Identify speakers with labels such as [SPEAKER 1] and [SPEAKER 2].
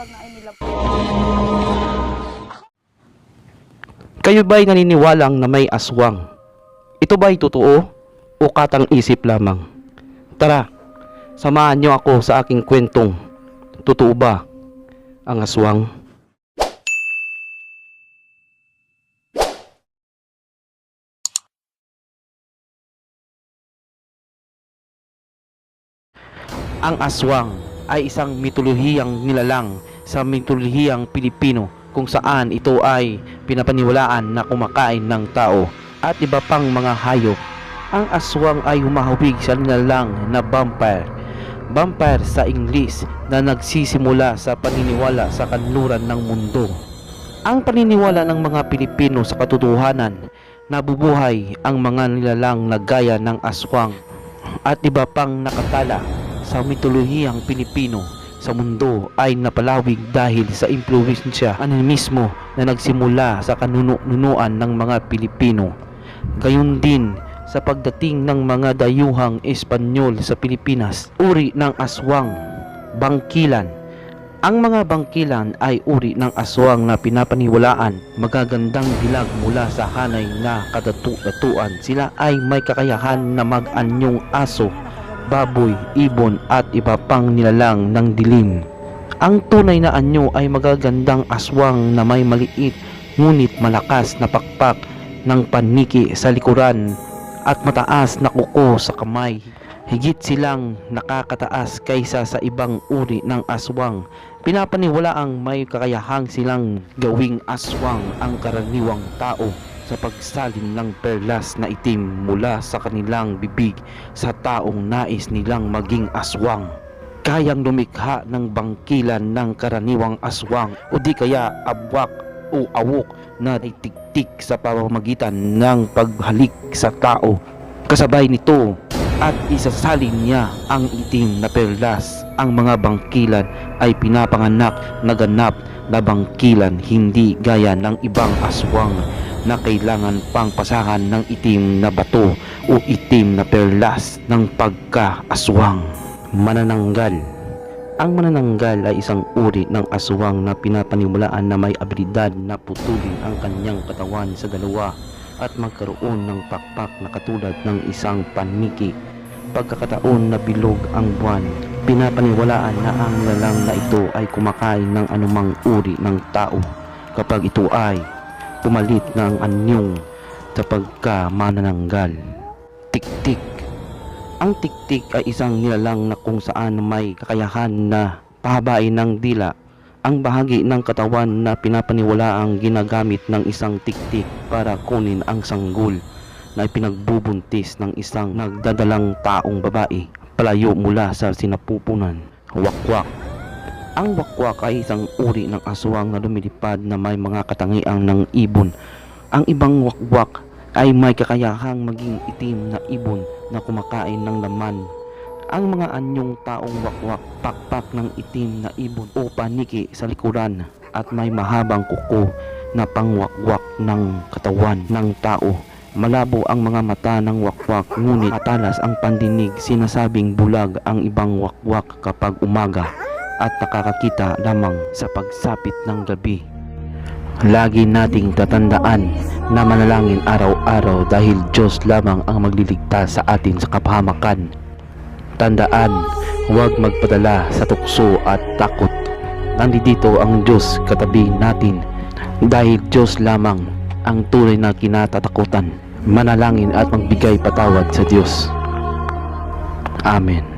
[SPEAKER 1] aswang na ay nilapit.
[SPEAKER 2] Kayo ba'y naniniwalang na may aswang? Ito ba'y totoo o katang-isip lamang? Tara, samahan niyo ako sa aking kwentong. Totoo ba ang aswang? Ang aswang ay isang mitolohiyang nilalang sa mitolohiyang Pilipino kung saan ito ay pinapaniwalaan na kumakain ng tao at iba pang mga hayop. Ang aswang ay humahawig sa nilalang na vampire. Vampire sa Ingles na nagsisimula sa paniniwala sa kanluran ng mundo. Ang paniniwala ng mga Pilipino sa katotohanan, nabubuhay ang mga nilalang na gaya ng aswang at iba pang nakatala sa mitolohiyang Pilipino sa mundo ay napalawig dahil sa impluwensya mismo na nagsimula sa kanunuan ng mga Pilipino. Gayon din sa pagdating ng mga dayuhang Espanyol sa Pilipinas, uri ng aswang, bangkilan. Ang mga bangkilan ay uri ng aswang na pinapaniwalaan magagandang dilag mula sa hanay na kadatu-datuan. Sila ay may kakayahan na mag-anyong aso, baboy, ibon at iba pang nilalang ng dilim. Ang tunay na anyo ay magagandang aswang na may maliit ngunit malakas na pakpak ng paniki sa likuran at mataas na kuko sa kamay. Higit silang nakakataas kaysa sa ibang uri ng aswang. Pinapaniwalaang may kakayahang silang gawing aswang ang karaniwang tao sa pagsalin ng perlas na itim mula sa kanilang bibig sa taong nais nilang maging aswang. Kayang lumikha ng bangkilan ng karaniwang aswang o di kaya abwak o awok na tiktik sa pamamagitan ng paghalik sa tao. Kasabay nito at isasalin niya ang itim na perlas. Ang mga bangkilan ay pinapanganak na ganap na bangkilan, hindi gaya ng ibang aswang na kailangan pang pasahan ng itim na bato o itim na perlas ng pagka-aswang. Manananggal. Ang manananggal ay isang uri ng aswang na pinapaniwalaan na may abilidad na putulin ang kanyang katawan sa dalawa at magkaroon ng pakpak na katulad ng isang paniki. Pagkakataon na bilog ang buwan, pinapaniwalaan na ang nilalang na ito ay kumakain ng anumang uri ng tao kapag ito ay pumalit ng anyong sa pagka-manananggal. Tiktik. Ang tiktik ay isang nilalang na kung saan may kakayahan na pahabain ng dila ang bahagi ng katawan na pinapaniwalaang ginagamit ng isang tiktik para kunin ang sanggol na ipinagbubuntis ng isang nagdadalang taong babae palayo mula sa sinapupunan. Wakwak. Ang wakwak ay isang uri ng aswang na lumilipad na may mga katangiang ng ibon. Ang ibang wakwak ay may kakayahang maging itim na ibon na kumakain ng laman. Ang mga anyong taong wakwak, pakpak ng itim na ibon o paniki sa likuran at may mahabang kuko na pangwakwak ng katawan ng tao. Malabo ang mga mata ng wakwak ngunit matalas ang pandinig. Sinasabing bulag ang ibang wakwak kapag umaga at nakakakita lamang sa pagsapit ng gabi. Lagi nating tatandaan na manalangin araw-araw dahil Diyos lamang ang magliligtas sa atin sa kapahamakan. Tandaan, huwag magpadala sa tukso at takot. Nandito ang Diyos katabi natin dahil Diyos lamang ang tunay na kinatatakutan. Manalangin at magbigay patawad sa Diyos. Amen.